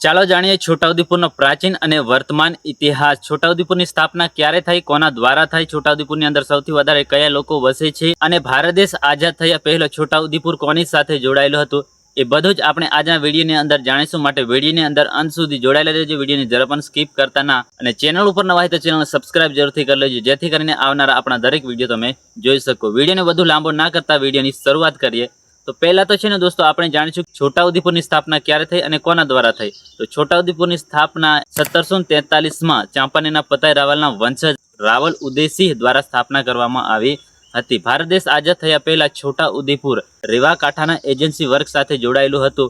ચાલો જાણીએ છોટાઉદેપુરનો પ્રાચીન અને વર્તમાન ઇતિહાસ। છોટાઉદેપુરની સ્થાપના ક્યારે થઈ, કોના દ્વારા થઈ, છોટાઉદેપુરની અંદર સૌથી વધારે કયા લોકો વસે છે અને ભારત દેશ આઝાદ થયા પહેલો છોટાઉદેપુર કોની સાથે જોડાયેલો હતો, એ બધું જ આપણે આજના વિડીયોની અંદર જાણીશું। માટે વિડીયોની અંદર અંત સુધી જોડાયેલા રહેજો, વિડીયોની જરા પણ સ્કીપ કરતા ના, અને ચેનલ ઉપર નવા હોય તો ચેનલને સબસ્ક્રાઇબ જરૂરથી કરી લેજો, જેથી કરીને આવનારા આપણા દરેક વિડીયો તમે જોઈ શકો। વિડીયોને વધુ લાંબો ના કરતા વિડીયોની શરૂઆત કરીએ। તો પહેલા તો છે ને દોસ્તો, આપણે જાણીશું છોટાઉદેપુરની સ્થાપના ક્યારે થઈ અને કોના દ્વારા થઈ। તો છોટાઉદેપુરની સ્થાપના 1743માં ચાંપાનેરના પતાઈ રાવલના વંશજ રાવલ ઉદયસિંહ દ્વારા સ્થાપના કરવામાં આવી હતી। ભારત દેશ આઝાદ થયા પહેલા છોટાઉદેપુર રેવા કાંઠાના એજન્સી વર્ગ સાથે જોડાયેલું હતું,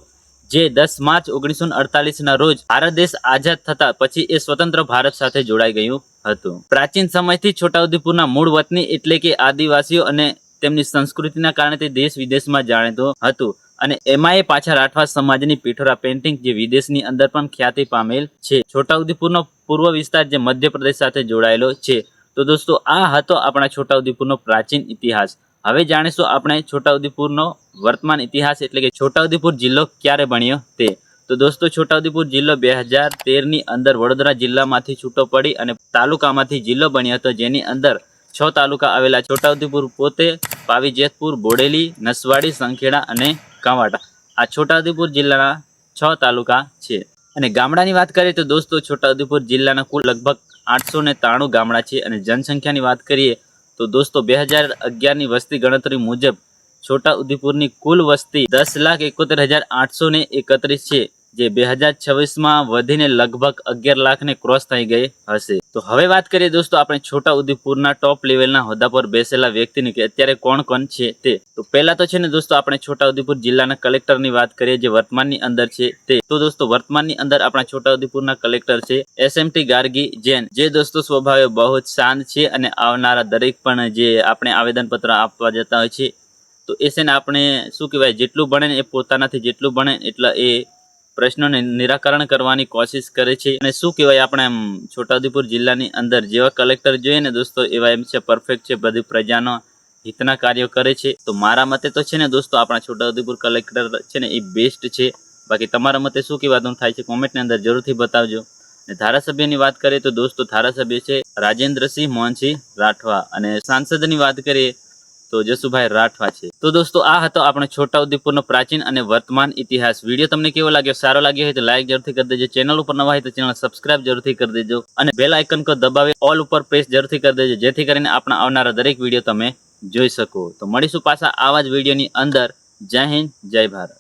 જે 10 માર્ચ 1948ના રોજ ભારત દેશ આઝાદ થતા પછી એ સ્વતંત્ર ભારત સાથે જોડાઈ ગયું હતું। પ્રાચીન સમયથી છોટાઉદેપુરના મૂળ વતની એટલે કે આદિવાસીઓ અને તેમની સંસ્કૃતિના કારણે તે દેશ વિદેશમાં જાણીતું હતું, અને એમાંય પાછા રાઠવા સમાજની પિઠોરા પેઇન્ટિંગ જે વિદેશની અંદર પણ ખ્યાતિ પામેલ છે। છોટાઉદેપુરનો પૂર્વ વિસ્તાર જે મધ્યપ્રદેશ સાથે જોડાયેલો છે। તો દોસ્તો, આ હતો આપણા છોટાઉદેપુરનો પ્રાચીન ઇતિહાસ। હવે જાણીશું આપણે છોટાઉદેપુરનો વર્તમાન ઇતિહાસ, એટલે કે છોટાઉદેપુર જિલ્લો ક્યારે બન્યો તે। તો દોસ્તો, છોટાઉદેપુર જિલ્લો 2013ની અંદર વડોદરા જિલ્લામાંથી છૂટો પડી અને તાલુકામાંથી જિલ્લો બન્યો હતો, જેની અંદર 6 તાલુકા આવેલા। છોટાઉદેપુર પોતે પાવીજેતપુર, બોડેલી, નસવાડી, સંખેડા અને કાંવાટા આ છોટાઉદેપુર જિલ્લાના 6 તાલુકા છે। અને ગામડાની વાત કરીએ તો દોસ્તો, છોટાઉદેપુર જિલ્લાના કુલ લગભગ 893 ગામડા છે। અને જનસંખ્યાની વાત કરીએ તો દોસ્તો, 2011ની વસ્તી ગણતરી મુજબ છોટાઉદેપુરની કુલ વસ્તી 10,71,831 છે, જે 2026માં વધીને લગભગ 11 લાખને ક્રોસ થઈ ગઈ હશે। તો હવે વાત કરીએ દોસ્તો, આપણે છોટાઉદેપુરના ટોપ લેવલના હોદ્દા પર બેસેલા વ્યક્તિની કે અત્યારે કોણ કોણ છે તે। તો પહેલા તો છે ને દોસ્તો, આપણે છોટાઉદેપુર જિલ્લાના કલેક્ટરની વાત કરીએ, જે વર્તમાનની અંદર છે તે। તો દોસ્તો, વર્તમાનની અંદર આપણા છોટાઉદેપુરના કલેક્ટર છે SMT ગાર્ગી જૈન, જે દોસ્તો સ્વભાવે બહુ જ શાંત છે, અને આવનારા દરેક પણ જે આપણે આવેદનપત્ર આપવા જતા હોય છે, તો એ છે ને આપણે શું કહેવાય, જેટલું ભણે ને એ પોતાનાથી જેટલું ભણે એટલા એ પ્રશ્નોને નિરાકરણ કરવાની કોશિશ કરે છે। અને શું કહેવાય, આપણે છોટાઉદેપુર જિલ્લાની અંદર જેવા કલેક્ટર જોઈએ ને દોસ્તો, એવા એમ છે પરફેક્ટ છે, બધી પ્રજાનો હિતના કાર્યો કરે છે। તો મારા મતે તો છે ને દોસ્તો, આપણા છોટાઉદેપુર કલેક્ટર છે ને એ બેસ્ટ છે। બાકી તમારા મતે શું કહેવાનું થાય છે કોમેન્ટની અંદર જરૂરથી બતાવજો। અને ધારાસભ્યની વાત કરીએ તો દોસ્તો, ધારાસભ્ય છે રાજેન્દ્રસિંહ મોહનસિંહ રાઠવા, અને સાંસદની વાત કરીએ તો જસુભાઈ રાઠવા છે। તો દોસ્તો, આ હતો આપણો છોટાઉદેપુરનો પ્રાચીન અને વર્તમાન ઇતિહાસ। વિડીયો તમને કેવો લાગ્યો, સારો લાગ્યો હોય તો લાઈક જરૂરથી કરી દેજો, ચેનલ ઉપર નવા હોય તો ચેનલ સબસ્ક્રાઇબ જરૂરથી કરી દેજો, અને બેલ આઇકન કો દબાવી ઓલ ઉપર પ્રેસ જરૂરથી કરી દેજો, જેથી કરીને આપણા આવનારા દરેક વિડીયો તમે જોઈ શકો। તો મળીશું પાછા આવા જ વિડીયોની અંદર। જય હિન્દ, જય ભારત।